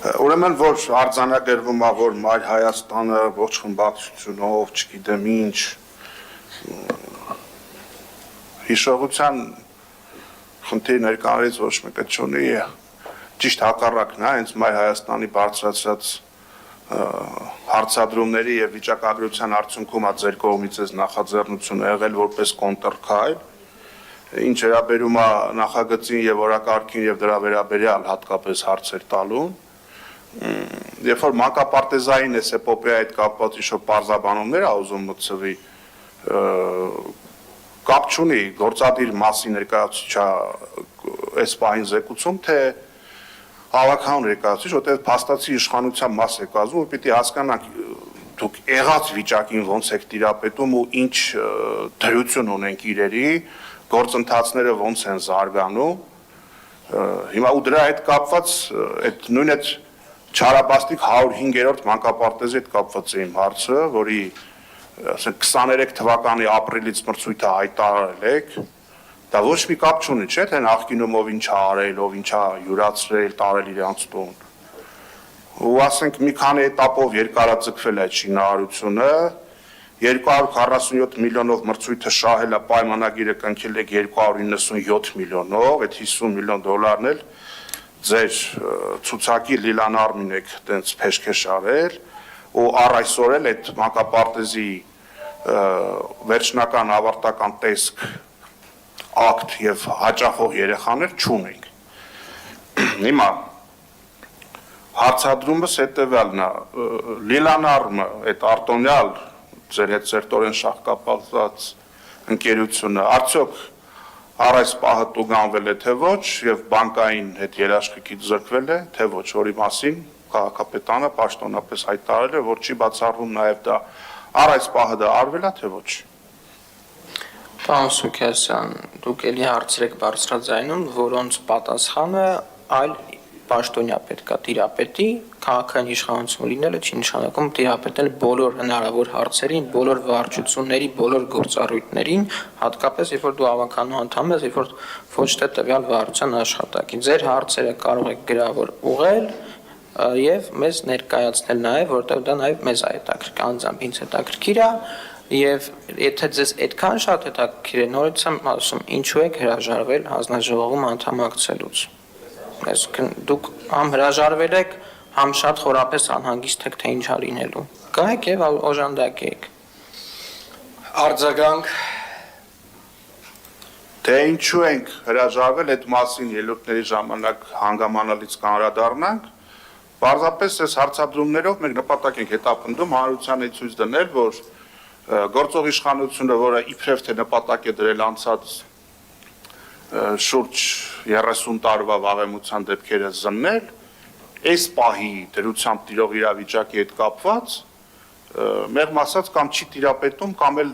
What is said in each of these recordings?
Ուրեմն որ արձանագրվում է, որ Մայր Հայաստանը ոչ խմբակցությունով, չգիտեմ ինչ, հիշողության խնդիր ներկայից ոչ մեկը չունի, ճիշտ հակառակն է, հենց Մայր Հայաստանի բարձրացած հարցադրումների եւ վիճակագրության արդյունքում է ձեր կողմից այս նախաձեռնությունը եղել որպես կոնտրքայլ, ինչ վերաբերում է նախագծին եւ օրակարգին եւ դրա վերաբերյալ հատկապես հարցեր տալուն, երբ որ մանկապարտեզային է էպոպեայի հետ կապված ինչ-որ պարզաբանումներ ա ուզում մտցվի, կապ չունի գործադիր մասի ներկայացուցիչը այս պահին զեկուցում, թե հավաքական ներկայացուցիչ, որտեղ փաստացի իշխանության մաս է կազմում, որ պիտի հասկանանք դուք եղած վիճակին ոնց եք տիրապետում ու ինչ դրություն ունենք իրերի, գործընթացները ոնց են զարգանում, հիմա ու դրա հետ կապված այդ նույն այդ Չարաբաստիկ 105-րդ մանկապարտեզի հետ կապված է իմ հարցը, որի 23 թվականի ապրիլից մրցույթը հայտարարել եք, դա ոչ մի կապ չունի, չէ՞, թե նախկինում ով ինչ ա արել, ով ինչ ա յուրացրել, տարել իրանց տուն։ Ու ասենք մի քանի էտապով երկարաձգվել է այդ շինարարությունը, 247 միլիոնով մրցույթը շահել է, պայմանագիրը կնքել եք 297 միլիոնով, այդ 50 միլիոն դոլարն էլ ձեր ցուցակի Լիլան Արմին եք տենց փեշքեշ արել ու առ այսօր էլ այդ մանկապարտեզի վերջնական ավարտական տեսք ակտ եւ հաճախող երեխաներ չունենք։ Հիմա հարցադրումս հետեւյալն է, Լիլան Արմը այդ արտոնյալ ձեր հետ ծերտորեն շահկապված ընկերությունը արդյոք առ այս պահը տուգանվել է թե ոչ եւ բանկային հետ երաշխիքից զրկվել է թե ոչ, որի մասին քաղաքապետանը պաշտոնապես հայտարարել է, որ չի բացառվում նաեւ դա առ այս պահը դա արվել է թե ոչ։ Պարոն Սուքասյան, դուք էլի հարցեր եք բարձրաձայնում, որոնց պատասխանը այլ պաշտոնյա պետք է տիրապետի, քաղաքային իշխանություն լինելը չի նշանակում տիրապետել բոլոր հնարավոր հարցերին, բոլոր վարչությունների, բոլոր գործառույթներին, հատկապես երբ որ դու ավականու անդամ ես, երբ որ ոչ թե տվյալ վարչության աշխատակին։ Ձեր հարցերը կարող եք գրավոր ուղղել եւ մեզ ներկայացնել նաեւ, որտեղ դա նաեւ մեզ է հետաքրքիր, անձամբ ինձ հետաքրքիր է, եւ եթե ձեզ այդքան շատ հետաքրքիր է, նորից եմ ասում, ինչու եք հրաժարվել հանձնաժողովում անդամակցելուց։ Այսինքն դուք համ հրաժարվել եք, համ շատ խորապես անհանգիստ եք, թե ինչ ա լինելու։ Գայեք եւ օժանդակեք։ Արձագանք Թե ինչու ենք հրաժարվել այդ մասին ելույթների ժամանակ հանգամանալից կանրադառնանք, պարզապես այս հարցադրումներով մենք նպատակ ենք հետապնդում հանրությանը ցույց դնել, որ գործող իշխանությունը, որը իբրև թե նպատակ է դրել անցած շուրջ 30 տարվա վաղեմության դեպքերը զննել, այս պահի դրությամբ տիրող իրավիճակի հետ կապված մեղմ ասած կամ չի տիրապետում, կամ էլ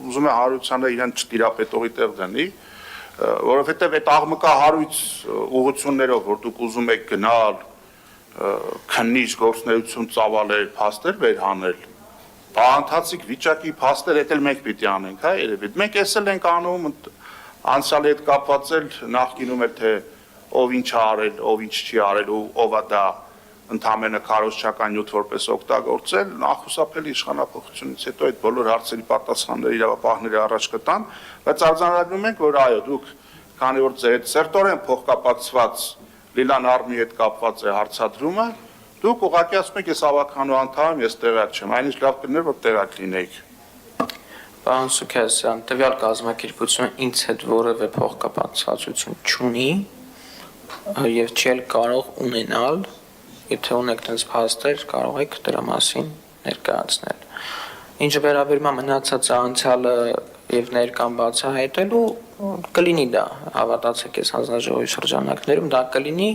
ուզում է հանրությանը իրեն չտիրապետողի տեղ դնի, որովհետև այդ աղմկահարույց ուղղություններով, որ դուք ուզում եք գնալ, քննիչ գործունեություն ծավալել, փաստեր վերհանել, բանթացիկ վիճակի փաստեր էլ մենք պիտի անենք, հա, երևի։ Մենք էս էլ ենք անում, անցյալի հետ կապված էլ նախկինում էլ թե ով ինչ ա արել, ով ինչ չի արել ու ով է դա ընդամենը քարոզչական նյութ որպես օգտագործել, նախուսափելի իշխանապողությունից հետո այդ բոլոր հարցերի պատասխանները իրավապահները առաջ կտան, բայց արձանագրում ենք, որ այո, դուք քանի որ ձեր հետ սերտորեն փոխկապակցված Լիլան Արմի հետ կապված է հարցադրումը, դուք ուղղակի ասում եք ես ավականու անդամ եմ, ես տեղյակ չեմ, այնինչ լավ կլիներ, որ տեղյակ լինեիք։ Պարոն Սուքասյան, տվյալ կազմակերպությունը ինձ հետ որևէ փոխկապակցվածություն չունի եւ չի կարող ունենալ, եթե ունեք դες փաստեր, կարող եք դրա մասին ներկայացնել։ Ինչը վերաբերում է մնացած անցյալը եւ ներկան բացահայտելու, կլինի դա, հավատացեք ես հանձնաժողովի շրջանակներում դա կլինի,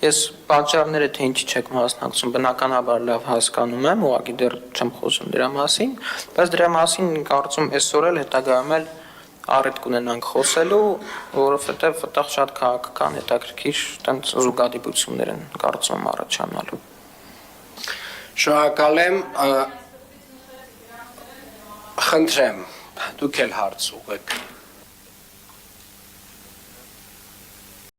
ես պատճառները թե ինչի չեք մասնակցում, բնականաբար լավ հասկանում եմ, ուղղակի դեռ չեմ խոսում դրա մասին, բայց դրա մասին կարծում այսօր էլ հետագայում էլ առիթ կունենանք խոսելու, որովհետև այդտեղ շատ քաղաքական հետաքրքիր տենց զուգադիպություններ են կարծում առաջանալու։ Շնորհակալ եմ, խնդրեմ, դուք էլ հարց ուղղեք։